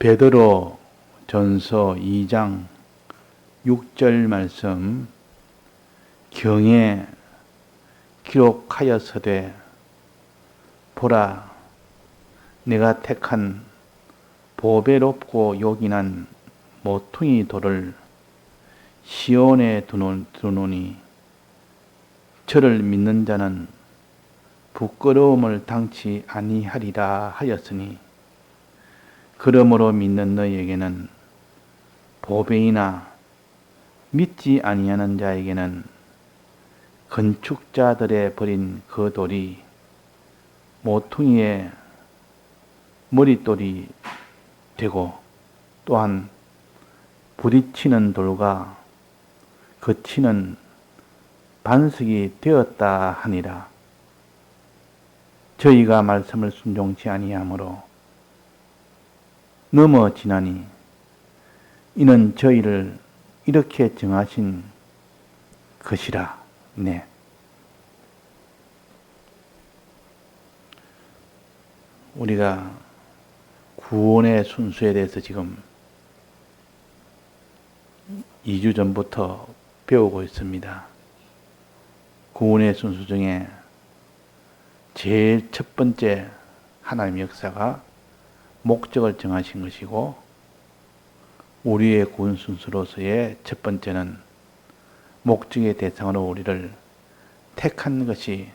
베드로 전서 2장 6절 말씀 경에 기록하여서되 보라 내가 택한 보배롭고 요긴한 모퉁이 돌을 시온에 두노니 저를 믿는 자는 부끄러움을 당치 아니하리라 하였으니 그러므로 믿는 너희에게는 보배이나 믿지 아니하는 자에게는 건축자들의 버린 그 돌이 모퉁이의 머릿돌이 되고 또한 부딪히는 돌과 거치는 반석이 되었다 하니라. 저희가 말씀을 순종치 아니하므로 넘어지나니 이는 저희를 이렇게 정하신 것이라. 네. 우리가 구원의 순수에 대해서 지금 2주 전부터 배우고 있습니다. 구원의 순수 중에 제일 첫 번째 하나님의 역사가 목적을 정하신 것이고, 우리의 구원 순수로서의 첫 번째는 목적의 대상으로 우리를 택한 것이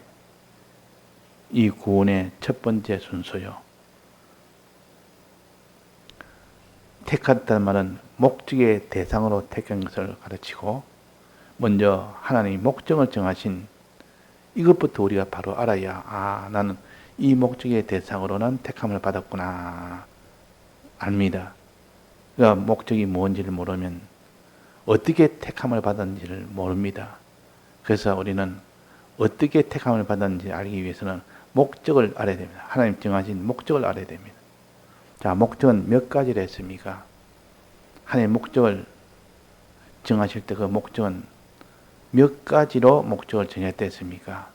이 구원의 첫 번째 순서요. 택했다는 말은 목적의 대상으로 택한 것을 가르치고, 먼저 하나님이 목적을 정하신 이것부터 우리가 바로 알아야 나는 이 목적의 대상으로는 택함을 받았구나 압니다. 그러니까 목적이 뭔지를 모르면 어떻게 택함을 받았는지를 모릅니다. 그래서 우리는 어떻게 택함을 받았는지 알기 위해서는 목적을 알아야 됩니다. 하나님 정하신 목적을 알아야 됩니다. 자, 목적은 몇 가지를 했습니까? 하나님 목적을 정하실 때 그 목적은 몇 가지로 목적을 정했다 했습니까?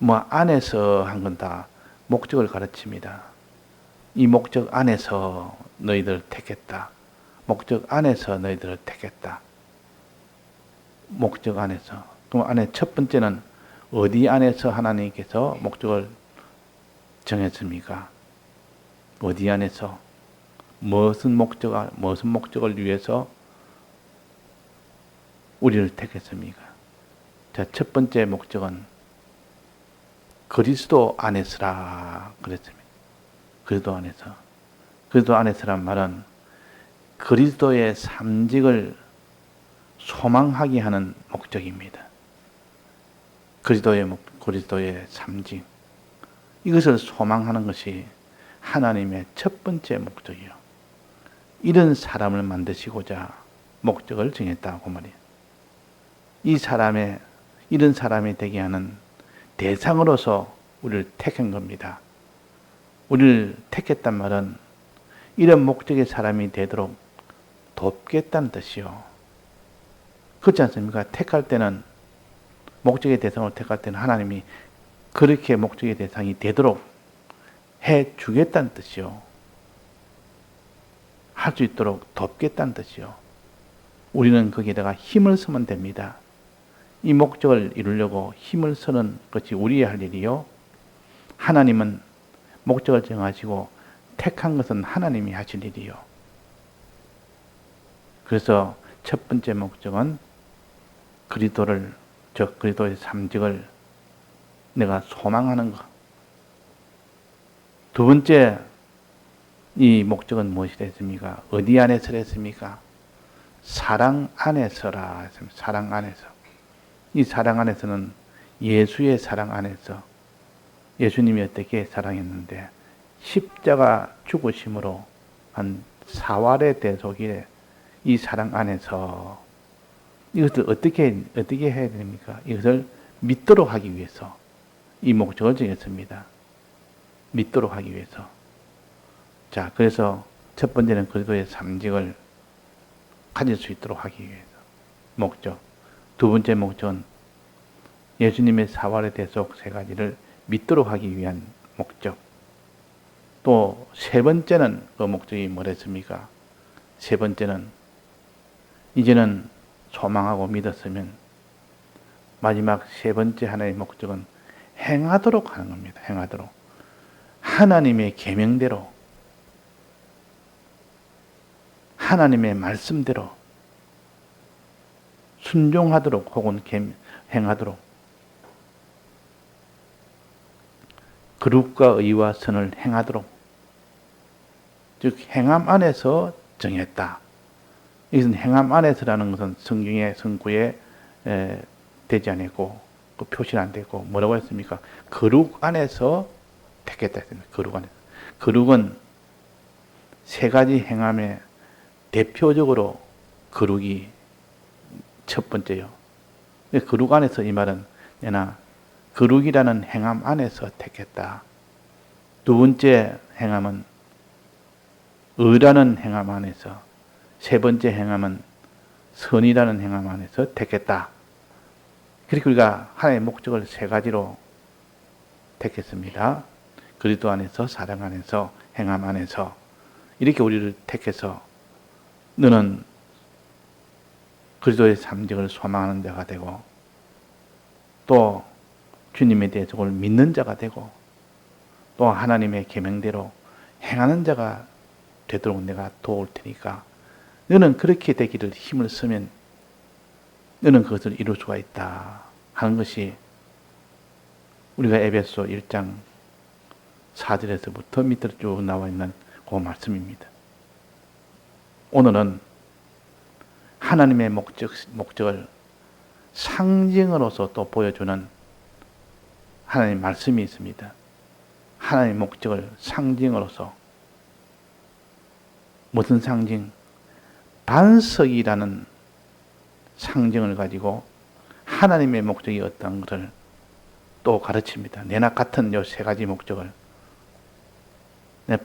안에서 한 건 다 목적을 가르칩니다. 이 목적 안에서 너희들을 택했다. 목적 안에서 너희들을 택했다. 목적 안에서. 그럼 안에 첫 번째는 어디 안에서 하나님께서 목적을 정했습니까? 어디 안에서? 무슨 목적을 위해서 우리를 택했습니까? 자, 첫 번째 목적은 그리스도 안에서라 그랬습니다. 그리스도 안에서. 그리스도 안에서란 말은 그리스도의 삼직을 소망하게 하는 목적입니다. 그리스도의 삼직. 이것을 소망하는 것이 하나님의 첫 번째 목적이요. 이런 사람을 만드시고자 목적을 정했다고 말이에요. 이런 사람이 되게 하는 대상으로서 우리를 택한 겁니다. 우리를 택했단 말은 이런 목적의 사람이 되도록 돕겠다는 뜻이요. 그렇지 않습니까? 택할 때는, 목적의 대상으로 택할 때는 하나님이 그렇게 목적의 대상이 되도록 해 주겠다는 뜻이요. 할 수 있도록 돕겠다는 뜻이요. 우리는 거기에다가 힘을 쓰면 됩니다. 이 목적을 이루려고 힘을 쓰는 것이 우리의 할 일이요. 하나님은 목적을 정하시고 택한 것은 하나님이 하실 일이요. 그래서 첫 번째 목적은 그리스도의 삼직을 내가 소망하는 것. 두 번째 이 목적은 무엇이라 했습니까? 어디 안에서 했습니까? 사랑 안에서라 했습니다. 사랑 안에서. 이 사랑 안에서는 예수의 사랑 안에서, 예수님이 어떻게 사랑했는데 십자가 죽으심으로 한 사활의 대속에 이 사랑 안에서 이것을 어떻게 해야 됩니까? 이것을 믿도록 하기 위해서 이 목적을 정했습니다. 믿도록 하기 위해서. 자, 그래서 첫 번째는 그리스도의 삼직을 가질 수 있도록 하기 위해서 목적. 두 번째 목적은 예수님의 사활의 대속 세 가지를 믿도록 하기 위한 목적. 또 세 번째는 그 목적이 뭐랬습니까? 세 번째는 이제는 소망하고 믿었으면 마지막 세 번째 하나의 목적은 행하도록 하는 겁니다. 행하도록. 하나님의 계명대로, 하나님의 말씀대로 순종하도록 혹은 행하도록 거룩과 의와 선을 행하도록, 즉 행함 안에서 정했다. 이것은 행함 안에서라는 것은 성경의 성구에 되지 않았고 그 표시는 안 되고 뭐라고 했습니까? 거룩 안에서 택했다 했습니다. 거룩 안에서. 거룩은 세 가지 행함의 대표적으로 거룩이 첫 번째요. 거룩 안에서 이 말은 내가 거룩이라는 행함 안에서 택했다. 두 번째 행함은 의라는 행함 안에서, 세 번째 행함은 선이라는 행함 안에서 택했다. 그렇게 우리가 하나님의 목적을 세 가지로 택했습니다. 그리스도 안에서, 사랑 안에서, 행함 안에서 이렇게 우리를 택해서 너는 그리스도의 삼직을 소망하는 자가 되고 또 주님에 대해서 그걸 믿는 자가 되고 또 하나님의 계명대로 행하는 자가 되도록 내가 도울 테니까 너는 그렇게 되기를 힘을 쓰면 너는 그것을 이룰 수가 있다 하는 것이 우리가 에베소 1장 4절에서부터 밑으로 쭉 나와 있는 그 말씀입니다. 오늘은 하나님의 목적을 상징으로서 또 보여주는 하나님의 말씀이 있습니다. 하나님의 목적을 상징으로서 무슨 상징? 반석이라는 상징을 가지고 하나님의 목적이 어떤 것을 또 가르칩니다. 내나 같은 요 세 가지 목적을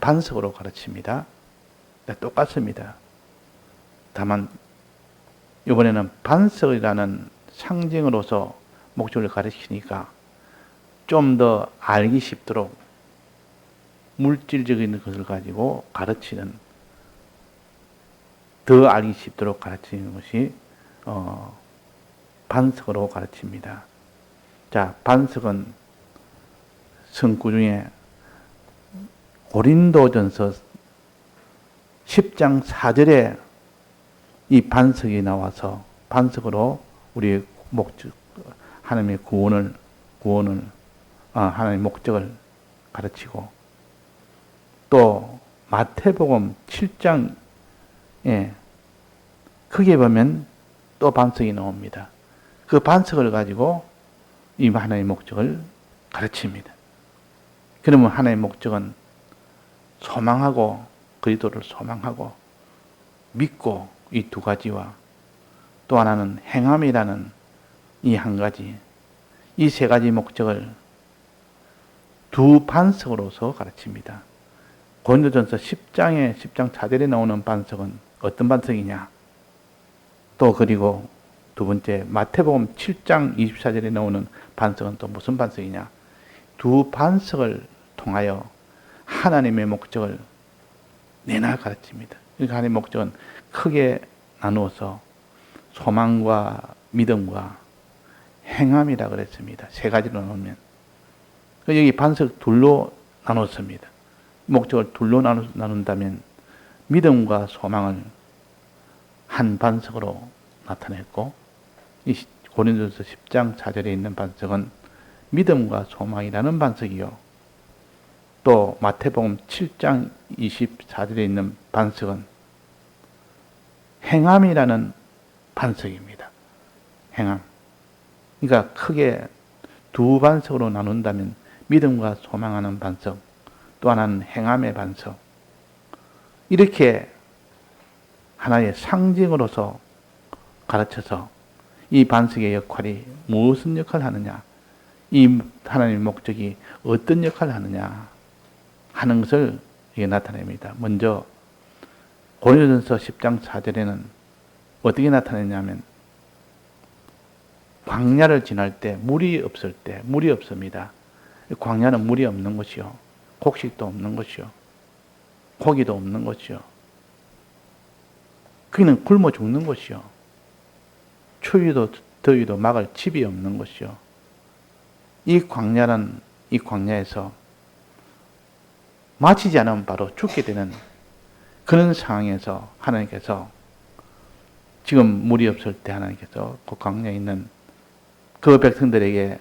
반석으로 가르칩니다. 똑같습니다. 다만 이번에는 반석이라는 상징으로서 목적을 가르치니까 좀 더 알기 쉽도록 물질적인 것을 가지고 가르치는, 더 알기 쉽도록 가르치는 것이 반석으로 가르칩니다. 자, 반석은 성구 중에 고린도전서 10장 4절에 이 반석이 나와서 반석으로 우리의 목적, 하나님의 하나님의 목적을 가르치고 또 마태복음 7장에 크게 보면 또 반석이 나옵니다. 그 반석을 가지고 이 하나님의 목적을 가르칩니다. 그러면 하나님의 목적은 소망하고 그리스도를 소망하고 믿고 이 두 가지와 또 하나는 행함이라는 이 한 가지, 이 세 가지 목적을 두 반석으로서 가르칩니다. 고린도전서 10장 4절에 나오는 반석은 어떤 반석이냐? 또 그리고 두 번째 마태복음 7장 24절에 나오는 반석은 또 무슨 반석이냐? 두 반석을 통하여 하나님의 목적을 내나 가르칩니다. 그러니까 하나님의 목적은 크게 나누어서 소망과 믿음과 행함이라 그랬습니다. 세 가지로 나누면 여기 반석 둘로 나눴습니다. 목적을 둘로 나눈다면 믿음과 소망을 한 반석으로 나타냈고 이 고린도서 10장 4절에 있는 반석은 믿음과 소망이라는 반석이요. 또 마태복음 7장 24절에 있는 반석은 행함이라는 반석입니다. 행함. 그러니까 크게 두 반석으로 나눈다면 믿음과 소망하는 반석, 또 하나는 행함의 반석. 이렇게 하나의 상징으로서 가르쳐서 이 반석의 역할이 무슨 역할을 하느냐, 이 하나님의 목적이 어떤 역할을 하느냐 하는 것을 이게 나타냅니다. 먼저 고린도전서 10장 4절에는 어떻게 나타내냐면 광야를 지날 때 물이 없을 때 물이 없습니다. 광야는 물이 없는 것이요, 곡식도 없는 것이요. 고기도 없는 곳이요. 거기는 굶어 죽는 곳이요. 추위도 더위도 막을 집이 없는 곳이요. 이 광야에서 마치지 않으면 바로 죽게 되는 그런 상황에서 하나님께서 지금 물이 없을 때 하나님께서 그 광야에 있는 그 백성들에게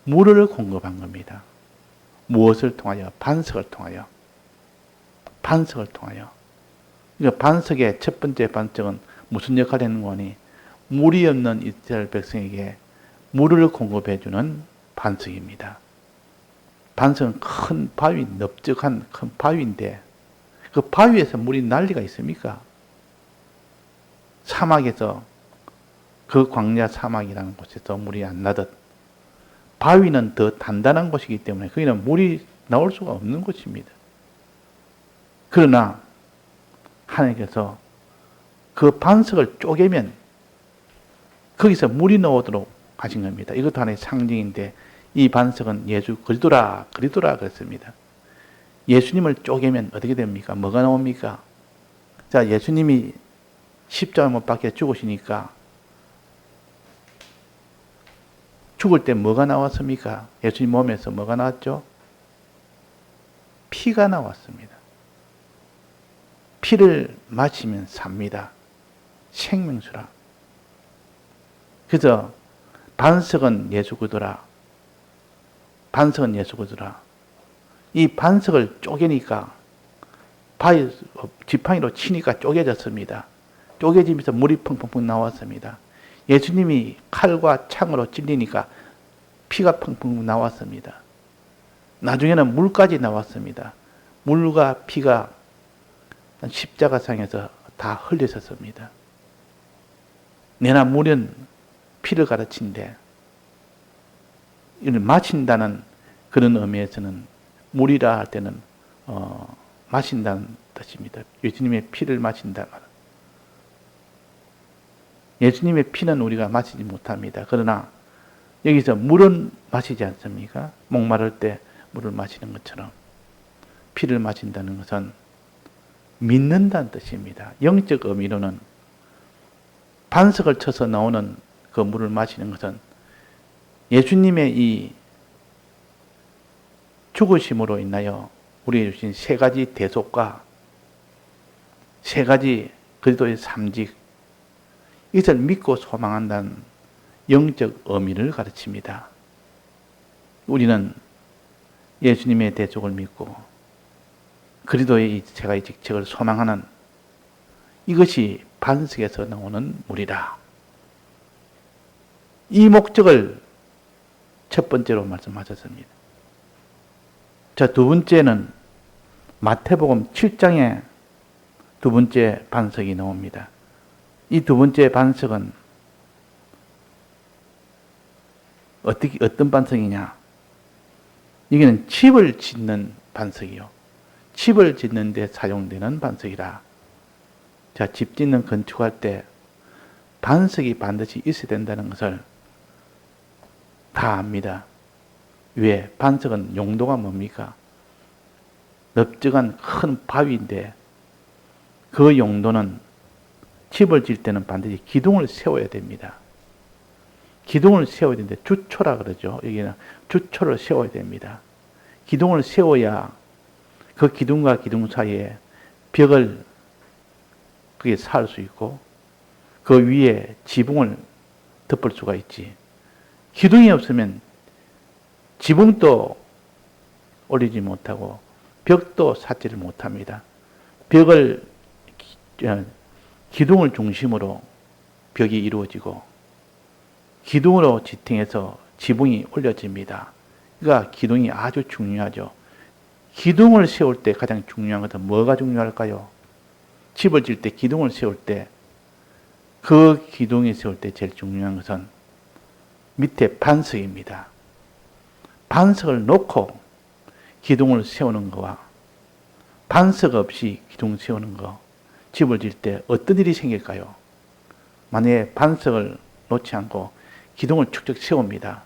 물을 공급한 겁니다. 무엇을 통하여? 반석을 통하여. 반석을 통하여. 그러니까 반석의 첫 번째 반석은 무슨 역할을 했는 거니? 물이 없는 이스라엘 백성에게 물을 공급해주는 반석입니다. 반석은 큰 바위, 넓적한 큰 바위인데 그 바위에서 물이 날 리가 있습니까? 사막에서 그 광야 사막이라는 곳에서 물이 안 나듯 바위는 더 단단한 곳이기 때문에 거기는 물이 나올 수가 없는 곳입니다. 그러나 하나님께서 그 반석을 쪼개면 거기서 물이 나오도록 하신 겁니다. 이것도 하나의 상징인데 이 반석은 예수 그리스도라 그랬습니다. 예수님을 쪼개면 어떻게 됩니까? 뭐가 나옵니까? 자, 예수님이 십자가 못 박혀 죽으시니까 죽을 때 뭐가 나왔습니까? 예수님 몸에서 뭐가 나왔죠? 피가 나왔습니다. 피를 마시면 삽니다. 생명수라. 그래서 반석은 예수 그리스도라. 반석은 예수 그리스도라. 이 반석을 쪼개니까 지팡이로 치니까 쪼개졌습니다. 쪼개지면서 물이 펑펑펑 나왔습니다. 예수님이 칼과 창으로 찔리니까 피가 펑펑 나왔습니다. 나중에는 물까지 나왔습니다. 물과 피가 십자가상에서 다 흘려졌습니다. 내나 물은 피를 가르친데 이를 마신다는 그런 의미에서는 물이라 할 때는 마신다는 뜻입니다. 예수님의 피를 마신다. 예수님의 피는 우리가 마시지 못합니다. 그러나 여기서 물은 마시지 않습니까? 목마를 때 물을 마시는 것처럼 피를 마신다는 것은 믿는다는 뜻입니다. 영적 의미로는 반석을 쳐서 나오는 그 물을 마시는 것은 예수님의 이 죽으심으로 인하여 우리에게 주신 세 가지 대속과 세 가지 그리스도의 삼직, 이것을 믿고 소망한다는 영적 의미를 가르칩니다. 우리는 예수님의 대속을 믿고 그리스도의 이 세 가지 직책을 소망하는 이것이 반석에서 나오는 물이라. 이 목적을 첫 번째로 말씀하셨습니다. 자, 두 번째는 마태복음 7장에 두 번째 반석이 나옵니다. 이 두 번째 반석은 어떤 반석이냐? 이게는 집을 짓는 반석이요. 집을 짓는 데 사용되는 반석이라. 자, 집 짓는 건축할 때 반석이 반드시 있어야 된다는 것을 다 압니다. 왜? 반석은 용도가 뭡니까? 넓적한 큰 바위인데 그 용도는 집을 지을 때는 반드시 기둥을 세워야 됩니다. 기둥을 세워야 되는데 주초라 그러죠. 여기는 주초를 세워야 됩니다. 기둥을 세워야 그 기둥과 기둥 사이에 벽을 그게 살 수 있고 그 위에 지붕을 덮을 수가 있지. 기둥이 없으면 지붕도 올리지 못하고 벽도 쌓지를 못합니다. 기둥을 중심으로 벽이 이루어지고 기둥으로 지탱해서 지붕이 올려집니다. 그러니까 기둥이 아주 중요하죠. 기둥을 세울 때 가장 중요한 것은 뭐가 중요할까요? 집을 지을 때 기둥을 세울 때 그 기둥이 세울 때 제일 중요한 것은 밑에 반석입니다. 반석을 놓고 기둥을 세우는 거와 반석 없이 기둥 세우는 거, 집을 지을 때 어떤 일이 생길까요? 만약에 반석을 놓지 않고 기둥을 축적 세웁니다.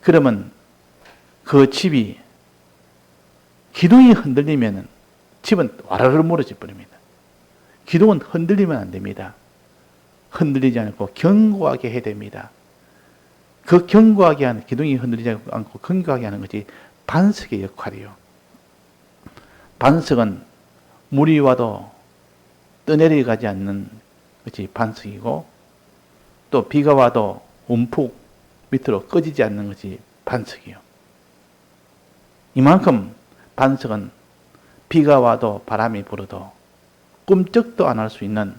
그러면 그 집이 기둥이 흔들리면 집은 와르르 무너져 버립니다. 기둥은 흔들리면 안 됩니다. 흔들리지 않고 견고하게 해야 됩니다. 그 견고하게 하는, 기둥이 흔들리지 않고 견고하게 하는 것이 반석의 역할이에요. 반석은 물이 와도 떠내려가지 않는 것이 반석이고, 또 비가 와도 움푹 밑으로 꺼지지 않는 것이 반석이에요. 이만큼 반석은 비가 와도 바람이 불어도 꿈쩍도 안 할 수 있는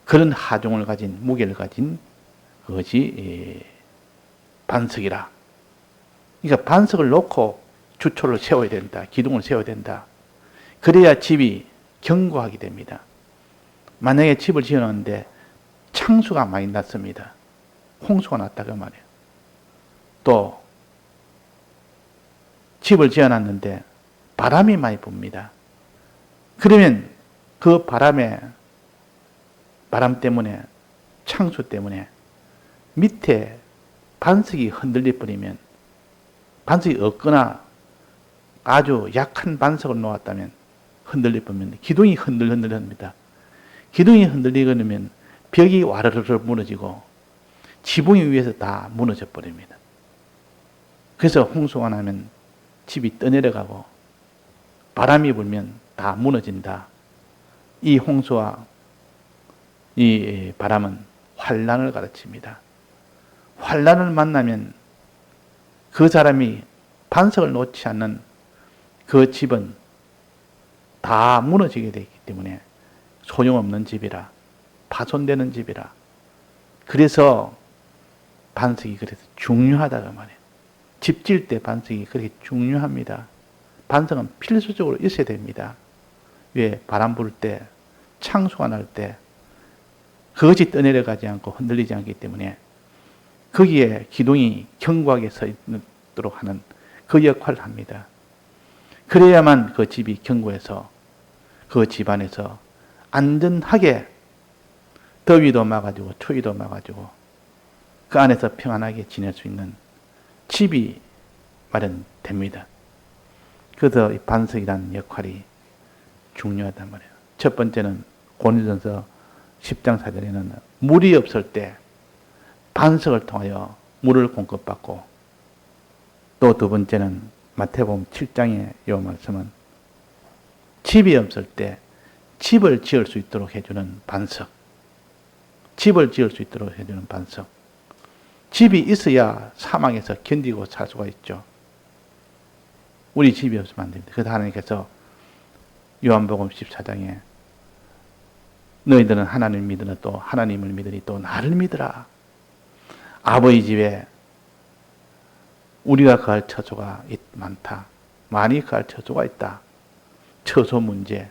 그런 하중을 가진, 무게를 가진 그것이 반석이라. 그러니까 반석을 놓고 주초를 세워야 된다. 기둥을 세워야 된다. 그래야 집이 견고하게 됩니다. 만약에 집을 지어놨는데 창수가 많이 났습니다. 홍수가 났다 그 말이에요. 또 집을 지어놨는데 바람이 많이 붑니다. 그러면 그 바람 때문에, 창수 때문에 밑에 반석이 흔들려 버리면, 반석이 없거나 아주 약한 반석을 놓았다면 흔들려 버리면 기둥이 흔들흔들합니다. 기둥이 흔들리면 벽이 와르르 무너지고 지붕이 위에서 다 무너져 버립니다. 그래서 홍수가 나면 집이 떠내려가고 바람이 불면 다 무너진다. 이 홍수와 이 바람은 환난을 가르칩니다. 환난을 만나면 그 사람이 반석을 놓지 않는 그 집은 다 무너지게 되기 때문에 소용없는 집이라, 파손되는 집이라. 그래서 반석이 그래서 중요하다고 말해요. 집 지을 때 반석이 그렇게 중요합니다. 반석은 필수적으로 있어야 됩니다. 왜? 바람 불 때, 창수가 날 때 그것이 떠내려가지 않고 흔들리지 않기 때문에 거기에 기둥이 견고하게 서 있도록 하는 그 역할을 합니다. 그래야만 그 집이 견고해서 그 집안에서 안전하게 더위도 막아주고 추위도 막아주고 그 안에서 평안하게 지낼 수 있는 집이 마련됩니다. 그래서 이 반석이라는 역할이 중요하단 말이에요. 첫 번째는 고린도전서 10장 4절에는 물이 없을 때 반석을 통하여 물을 공급받고, 또 두 번째는 마태복음 7장의 이 말씀은 집이 없을 때 집을 지을 수 있도록 해주는 반석, 집을 지을 수 있도록 해주는 반석. 집이 있어야 사망에서 견디고 살 수가 있죠. 우리 집이 없으면 안 됩니다. 그래서 하나님께서 요한복음 14장에 너희들은 하나님을 믿으나 또 하나님을 믿으니 또 나를 믿으라. 아버지 집에 우리가 거할 처소가 많다. 많이 거할 처소가 있다. 처소 문제,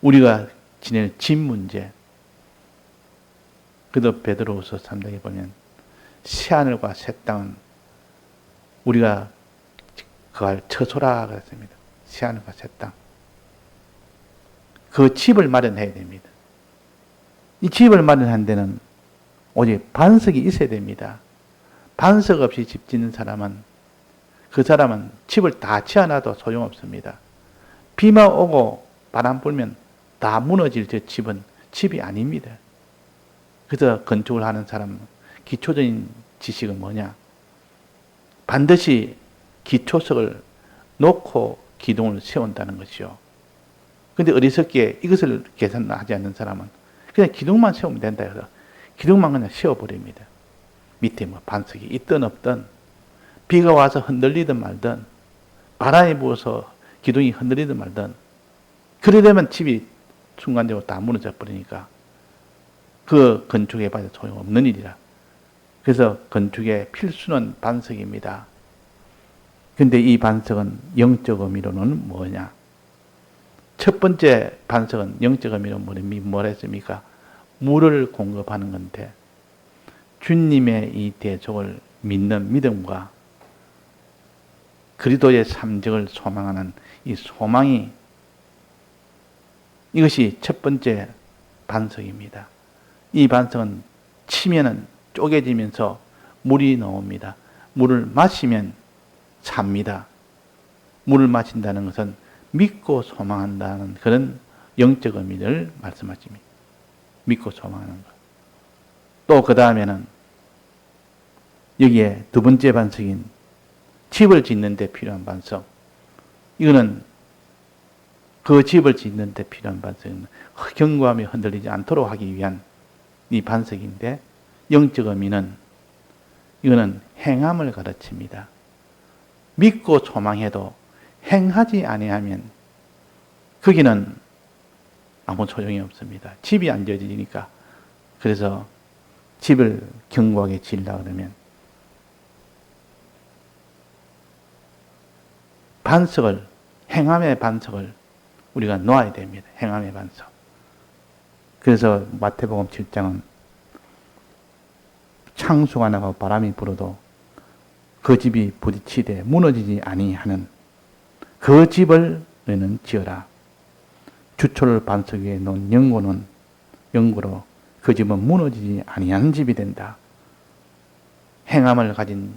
우리가 지낼 집 문제. 그래도 베드로후서 3장에 보면 새하늘과 새 땅은 우리가 거할 처소라 그랬습니다. 새하늘과 새 땅. 그 집을 마련해야 됩니다. 이 집을 마련한 데는 오직 반석이 있어야 됩니다. 반석 없이 집 짓는 사람은, 그 사람은 집을 다 지어놔도 소용없습니다. 비만 오고 바람 불면 다 무너질 저 집은 집이 아닙니다. 그래서 건축을 하는 사람은 기초적인 지식은 뭐냐? 반드시 기초석을 놓고 기둥을 세운다는 것이요. 근데 어리석게 이것을 계산하지 않는 사람은 그냥 기둥만 세우면 된다 해서 기둥만 그냥 세워버립니다. 밑에 뭐 반석이 있든 없든, 비가 와서 흔들리든 말든, 바람이 부어서 기둥이 흔들리든 말든, 그래 되면 집이 순간적으로 다 무너져 버리니까 그 건축에 봐도 소용없는 일이라. 그래서 건축의 필수는 반석입니다. 근데 이 반석은 영적 의미로는 뭐냐? 첫 번째 반석은 영적 의미로 뭐라 했습니까? 물을 공급하는 건데, 주님의 이 대속을 믿는 믿음과 그리스도의 삶적을 소망하는 이 소망이, 이것이 첫 번째 반석입니다. 이 반석은 치면은 쪼개지면서 물이 나옵니다. 물을 마시면 삽니다. 물을 마신다는 것은 믿고 소망한다는 그런 영적 의미를 말씀하십니다. 믿고 소망하는 것. 또 그 다음에는 여기에 두 번째 반석인 집을 짓는 데 필요한 반석. 이거는 그 집을 짓는 데 필요한 반석은 견고함이 흔들리지 않도록 하기 위한 이 반석인데, 영적 의미는 이거는 행함을 가르칩니다. 믿고 소망해도 행하지 아니하면 거기는 아무 소용이 없습니다. 집이 안 지어지니까. 그래서 집을 견고하게 지으려고 그러면 반석을, 행함의 반석을 우리가 놓아야 됩니다. 행함의 반석. 그래서 마태복음 7장은 창수가 나고 바람이 불어도 그 집이 부딪히되 무너지지 아니하는 그 집을 너희는 지어라. 주초를 반석 위에 놓은 영구로 그 집은 무너지지 아니하는 집이 된다. 행함을 가진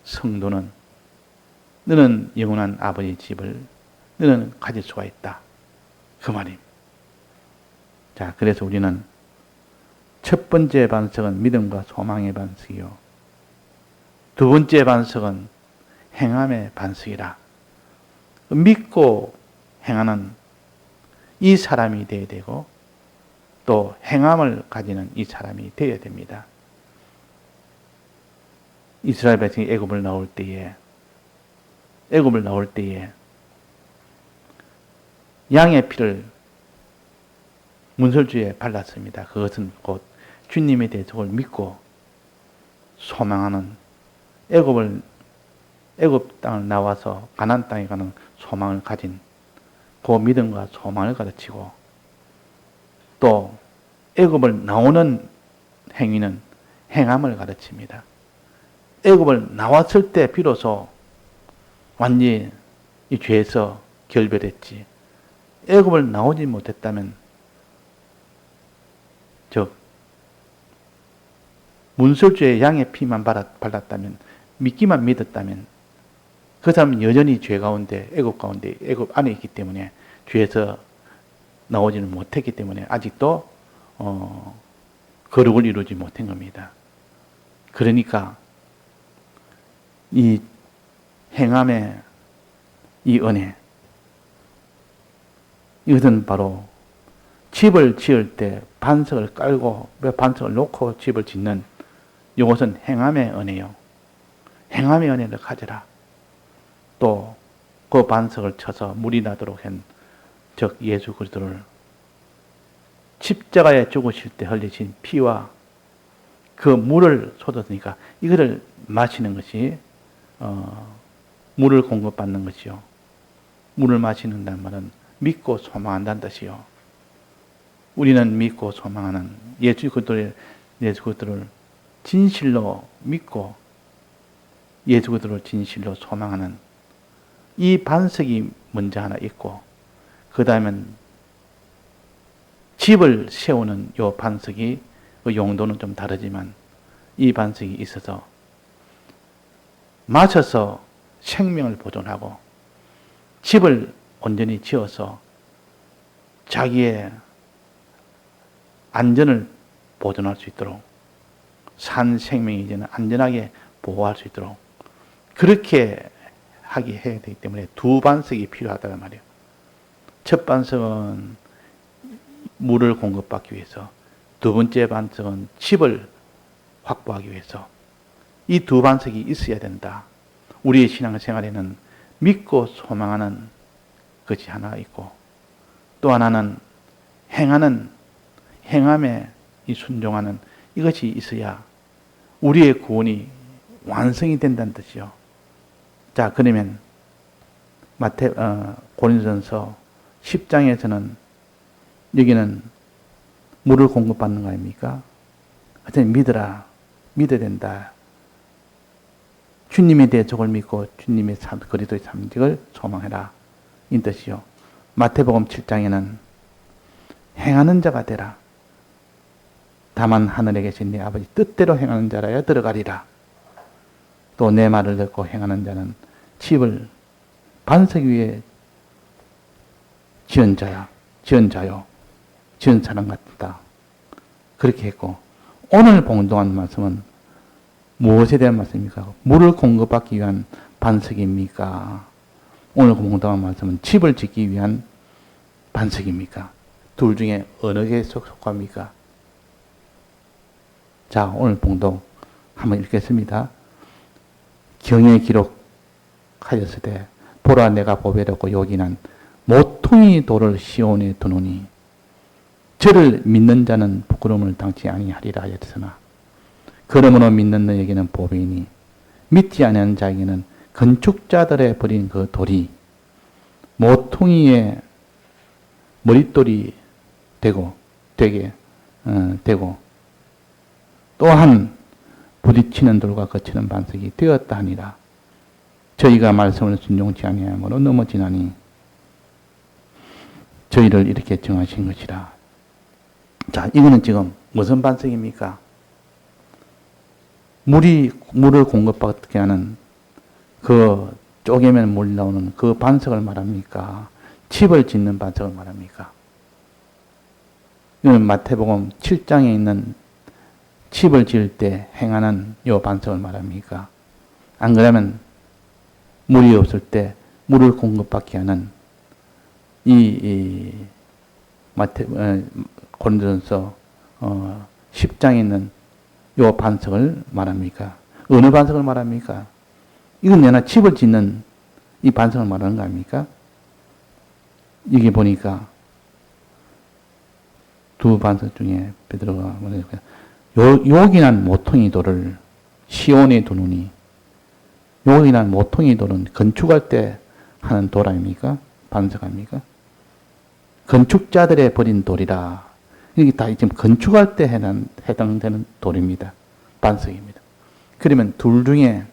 성도는 너는 영원한 아버지 집을 너는 가질 수가 있다. 그 말입니다. 자, 그래서 우리는 첫 번째 반석은 믿음과 소망의 반석이요. 두 번째 반석은 행함의 반석이라. 믿고 행하는 이 사람이 되어야 되고, 또 행함을 가지는 이 사람이 되어야 됩니다. 이스라엘 백성이 애굽을 나올 때에 양의 피를 문설주에 발랐습니다. 그것은 곧 주님의 대속을 믿고 소망하는, 애굽 땅을 나와서 가나안 땅에 가는 소망을 가진 그 믿음과 소망을 가르치고, 또 애굽을 나오는 행위는 행함을 가르칩니다. 애굽을 나왔을 때 비로소 완전히 이 죄에서 결별했지. 애굽을 나오지 못했다면, 즉 문설주에 양의 피만 발랐다면, 믿기만 믿었다면 그 사람은 여전히 죄 가운데, 애굽 안에 있기 때문에 죄에서 나오지는 못했기 때문에 아직도 거룩을 이루지 못한 겁니다. 그러니까 이 행함의 이 은혜, 이것은 바로 집을 지을 때 반석을 깔고 반석을 놓고 집을 짓는, 이것은 행함의 은혜요. 행함의 은혜를 가져라. 또 그 반석을 쳐서 물이 나도록 한, 즉 예수 그리스도를 십자가에 죽으실 때 흘리신 피와 그 물을 쏟았으니까 이거를 마시는 것이 물을 공급받는 것이요. 물을 마시는다는 말은 믿고 소망한다는 뜻이요. 우리는 믿고 소망하는 예수 그리스도를 진실로 믿고 예수 그리스도를 진실로 소망하는 이 반석이 먼저 하나 있고, 그 다음엔 집을 세우는 이 반석이, 그 용도는 좀 다르지만 이 반석이 있어서 마셔서 생명을 보존하고, 집을 온전히 지어서 자기의 안전을 보존할 수 있도록, 산 생명이 이제는 안전하게 보호할 수 있도록 그렇게 하게 해야 되기 때문에 두 반석이 필요하다는 말이에요. 첫 반석은 물을 공급받기 위해서, 두 번째 반석은 집을 확보하기 위해서, 이 두 반석이 있어야 된다. 우리의 신앙생활에는 믿고 소망하는 것이 하나 있고, 또 하나는 행함에 이 순종하는 이것이 있어야 우리의 구원이 완성이 된다는 뜻이요. 자, 그러면 고린도전서 10장에서는 여기는 물을 공급받는 거 아닙니까? 하여튼 믿어야 된다. 주님의 대속을 믿고 주님의 그리스도의 삼직을 소망해라. 이 뜻이요. 마태복음 7장에는 행하는 자가 되라. 다만 하늘에 계신 네 아버지 뜻대로 행하는 자라야 들어가리라. 또 내 말을 듣고 행하는 자는 집을 반석 위에 지은 자요. 지은 사람 같다. 그렇게 했고, 오늘 봉독한 말씀은 무엇에 대한 말씀입니까? 물을 공급받기 위한 반석입니까? 오늘 봉독한 말씀은 집을 짓기 위한 반석입니까? 둘 중에 어느 게 속합니까? 자, 오늘 봉독 한번 읽겠습니다. 경에 기록하였을 때 보라 내가 보배롭고 요긴한 모퉁이 돌을 시온에 두노니 저를 믿는 자는 부끄러움을 당치 아니하리라 하였으나 그러므로 믿는 너에게는 보배이니 믿지 않는 자에게는 건축자들의 버린 그 돌이 모퉁이의 머릿돌이 되고 또한 부딪히는 돌과 거치는 반석이 되었다 하니라. 저희가 말씀을 순종치 아니하므로 넘어지나니 저희를 이렇게 정하신 것이라. 자, 이거는 지금 무슨 반석입니까? 물을 공급받게 하는 그 쪼개면 물 나오는 그 반석을 말합니까? 집을 짓는 반석을 말합니까? 이건 마태복음 7장에 있는 집을 지을 때 행하는 이 반석을 말합니까? 안 그러면 물이 없을 때 물을 공급받게 하는 고린도전서 10장에 있는 이 반석을 말합니까? 어느 반석을 말합니까? 이건 내가 집을 짓는 이 반석을 말하는 거 아닙니까? 이게 보니까 두 반석 중에 베드로가 뭐냐면 요긴한 모퉁이 돌을 시온에 두노니, 요긴한 모퉁이 돌은 건축할 때 하는 돌 아닙니까? 반석 아닙니까? 건축자들의 버린 돌이라. 이게 다 지금 건축할 때 해당되는 돌입니다. 반석입니다. 그러면 둘 중에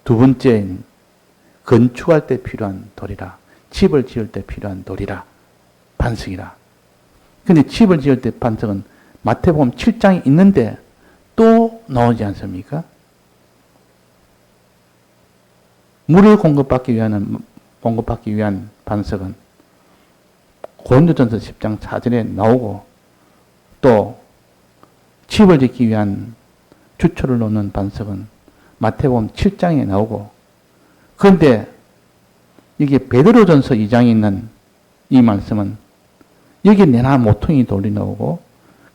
두 번째인 건축할 때 필요한 돌이라. 집을 지을 때 필요한 돌이라. 반석이라. 근데 집을 지을 때 반석은 마태복음 7장에 있는데 또 나오지 않습니까? 물을 공급받기 위한 반석은 고린도전서 10장 4절에 나오고 또 집을 짓기 위한 주초를 놓는 반석은 마태복음 7장에 나오고 그런데 이게 베드로전서 2장에 있는 이 말씀은 여기 내나 모퉁이 돌이 나오고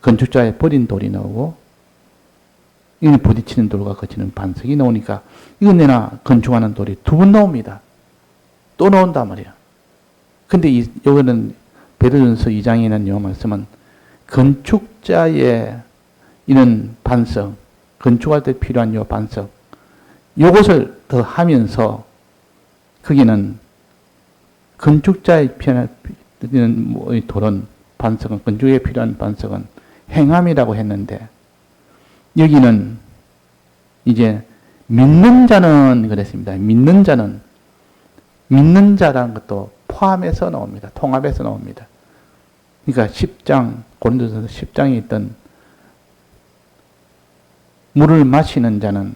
건축자의 버린 돌이 나오고 이 부딪히는 돌과 거치는 반석이 나오니까 이건 내나 건축하는 돌이 두 번 나옵니다. 또 나온단 말이야. 근데 여기는 베드로전서 2장에 있는 이 말씀은 건축자의 이런 반석, 건축할 때 필요한 이 반석, 이것을 더 하면서 거기는 건축자의 돌은 반석은 건축에 필요한 반석은 행함이라고 했는데 여기는 이제 믿는 자는 그랬습니다. 믿는 자라는 것도 포함해서 나옵니다. 통합해서 나옵니다. 그러니까 10장, 고린도전서 10장에 있던 물을 마시는 자는,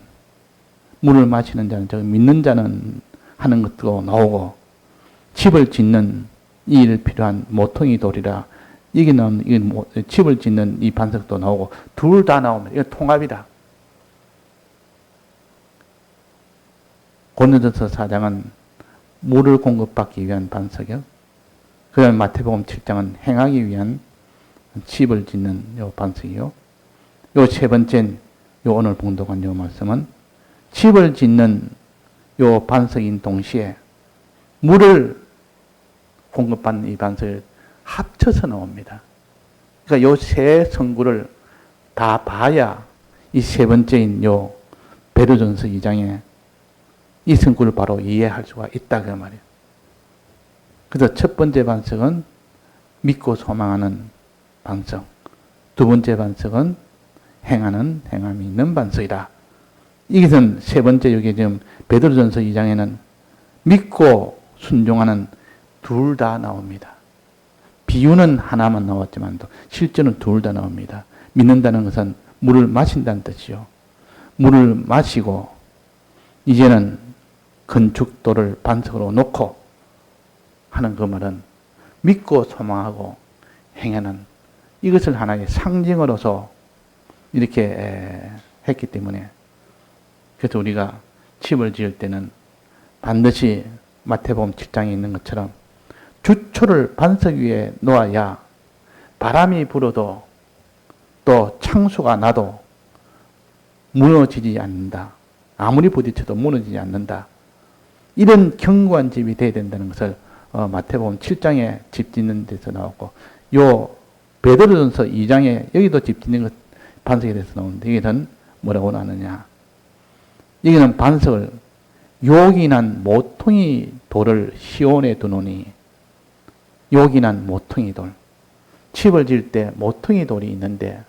저 믿는 자는 하는 것도 나오고, 집을 짓는 일 필요한 모퉁이 돌이라, 이게 나오는, 집을 짓는 이 반석도 나오고, 둘 다 나옵니다. 이거 통합이다. 고린도전서 4장은 물을 공급받기 위한 반석이요. 그 다음에 마태복음 7장은 행하기 위한 집을 짓는 요 반석이요. 요 세 번째는 요 오늘 봉독한 요 말씀은 집을 짓는 요 반석인 동시에 물을 공급받는 이 반석을 합쳐서 나옵니다. 그러니까 요 세 성구를 다 봐야 이 세 번째인 요 베드로전서 2장에 이 성구를 바로 이해할 수가 있다 그 말이에요. 그래서 첫 번째 반석은 믿고 소망하는 반석, 두 번째 반석은 행함이 있는 반석이다. 이것은 세 번째 여기 지금 베드로전서 2장에는 믿고 순종하는 둘 다 나옵니다. 비유는 하나만 나왔지만 실제는 둘 다 나옵니다. 믿는다는 것은 물을 마신다는 뜻이요. 물을 마시고 이제는 건축돌을 반석으로 놓고 하는 그 말은 믿고 소망하고 행하는 이것을 하나의 상징으로서 이렇게 했기 때문에 그래서 우리가 집을 지을 때는 반드시 마태복음 7장에 있는 것처럼 주초를 반석 위에 놓아야 바람이 불어도 또 창수가 나도 무너지지 않는다. 아무리 부딪혀도 무너지지 않는다. 이런 견고한 집이 되어야 된다는 것을 마태복음 7장에 집 짓는 데서 나왔고 요 베드로전서 2장에 여기도 집 짓는 것 반석에 대해서 나오는데 여기는 뭐라고 나느냐. 여기는 반석을 요긴한 모퉁이 돌을 시온에 두노니 요긴한 모퉁이 돌. 집을 지을 때 모퉁이 돌이 있는데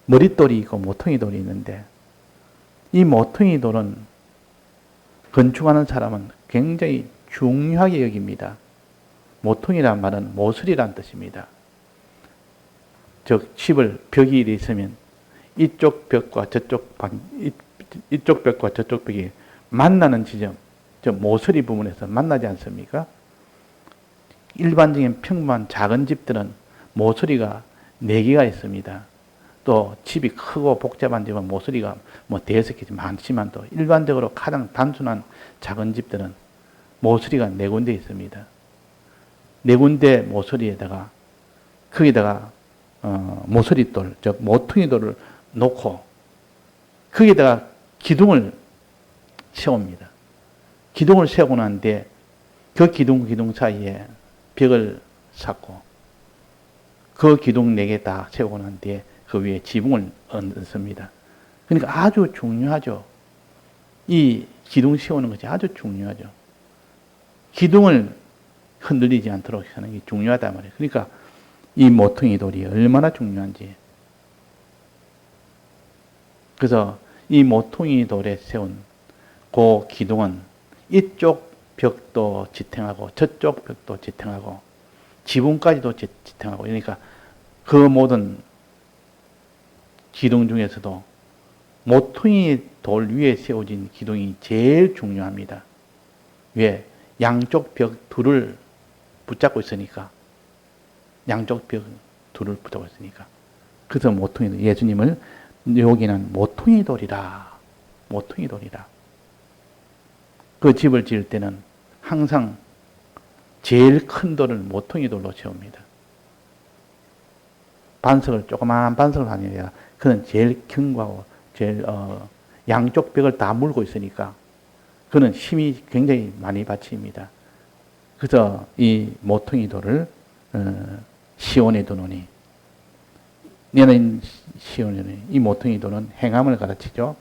머릿돌이 있고 모퉁이 돌이 있는데 이 모퉁이 돌은 건축하는 사람은 굉장히 중요하게 여깁니다. 모퉁이란 말은 모서리란 뜻입니다. 즉 집을 벽이 있으면 이쪽 벽과 저쪽 벽이 만나는 지점, 저 모서리 부분에서 만나지 않습니까? 일반적인 평범한 작은 집들은 모서리가 4개가 있습니다. 또 집이 크고 복잡한 집은 모서리가 뭐 5개 많지만 또 일반적으로 가장 단순한 작은 집들은 모서리가 4군데 있습니다. 4군데 모서리에다가 거기다가 모서리돌, 즉 모퉁이돌을 놓고 거기다가 기둥을 세웁니다. 기둥을 세우고 난 뒤에 그 기둥 사이에 벽을 쌓고 그 기둥 4개 다 세우고 난 뒤에 그 위에 지붕을 얹습니다. 그러니까 아주 중요하죠. 이 기둥 세우는 것이 아주 중요하죠. 기둥을 흔들리지 않도록 하는 게 중요하단 말이에요. 그러니까 이 모퉁이 돌이 얼마나 중요한지. 그래서 이 모퉁이 돌에 세운 그 기둥은 이쪽 벽도 지탱하고 저쪽 벽도 지탱하고 지붕까지도 지탱하고 그러니까 그 모든 기둥 중에서도 모퉁이 돌 위에 세워진 기둥이 제일 중요합니다. 왜? 양쪽 벽 둘을 붙잡고 있으니까. 양쪽 벽 둘을 붙잡고 있으니까. 그래서 모퉁이 돌, 예수님을 여기는 모퉁이 돌이라. 모퉁이 돌이라. 그 집을 지을 때는 항상 제일 큰 돌을 모퉁이 돌로 세웁니다. 반석을 조그마한 반석을 하는 게 아니라 그는 제일 견고하고 제일 양쪽 벽을 다 물고 있으니까 그는 힘이 굉장히 많이 바칩니다. 그래서 이 모퉁이 돌을 시온에 두노니 얘는 시온에 이 모퉁이 돌은 행함을 가르치죠.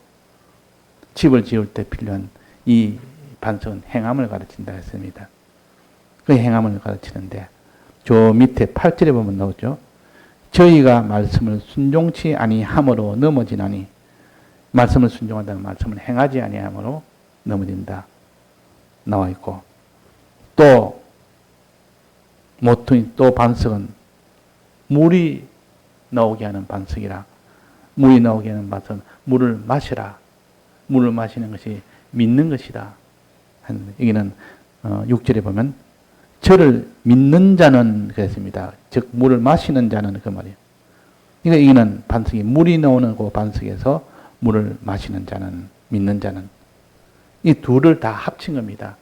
집을 지을 때 필요한 이 반석은 행함을 가르친다 했습니다. 그 행함을 가르치는데 저 밑에 8절에 보면 나오죠. 저희가 말씀을 순종치 아니함으로 넘어지나니 말씀을 순종한다는 말씀을 행하지 아니함으로 넘어진다 나와 있고 또 모퉁이 또 반석은 물이 나오게 하는 반석이라 물이 나오게 하는 반석은 물을 마시라 물을 마시는 것이 믿는 것이다. 여기는 6절에 보면 저를 믿는 자는 그랬습니다. 즉 물을 마시는 자는 그 말이에요. 그러니까 여기는 반석이 물이 나오는 그 반석에서 물을 마시는 자는 믿는 자는 이 둘을 다 합친 겁니다.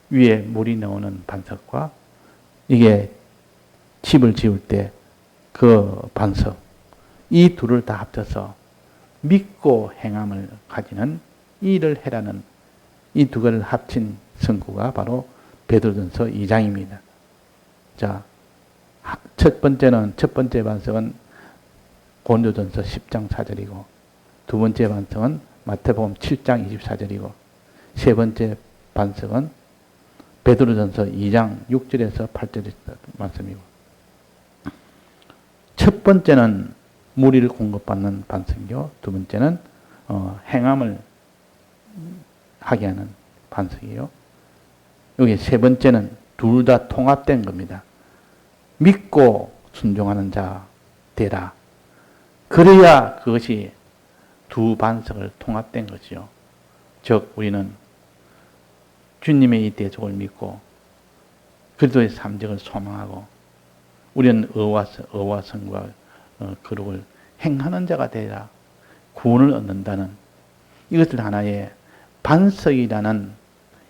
위에 물이 나오는 반석과 이게 집을 지을 때 그 반석 이 둘을 다 합쳐서 믿고 행함을 가지는 일을 해라는 이 두 개를 합친 성구가 바로 베드로전서 2장입니다. 자, 첫 번째 반석은 고린도전서 10장 4절이고 두 번째 반석은 마태복음 7장 24절이고 세 번째 반석은 베드로전서 2장 6절에서 8절의 말씀이고 첫 번째는 무리를 공급받는 반석이요 두 번째는 행함을 하게 하는 반석이요. 여기 세 번째는 둘 다 통합된 겁니다. 믿고 순종하는 자 되라. 그래야 그것이 두 반석을 통합된 거죠. 즉 우리는 주님의 이 대속을 믿고 그리스도의 삼적을 소망하고 우리는 의와 성과 거룩을 행하는 자가 되라 구원을 얻는다는 이것을 하나의 반석이라는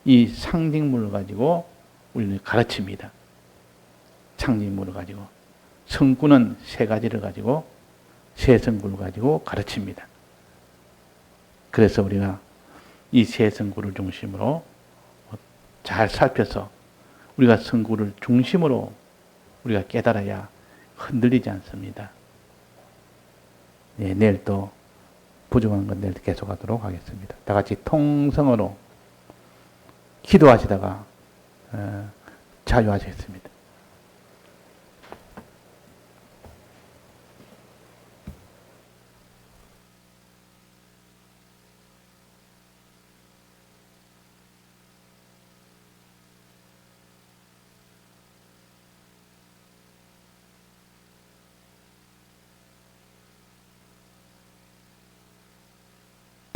이 상징물을 가지고 우리는 가르칩니다. 상징물을 가지고 성구는 세 가지를 가지고 세 성구를 가지고 가르칩니다. 그래서 우리가 이 세 성구를 중심으로 잘 살펴서 우리가 성구를 중심으로 우리가 깨달아야 흔들리지 않습니다. 네, 내일 또 부족한 건 내일 계속하도록 하겠습니다. 다 같이 통성으로 기도하시다가 자유하시겠습니다.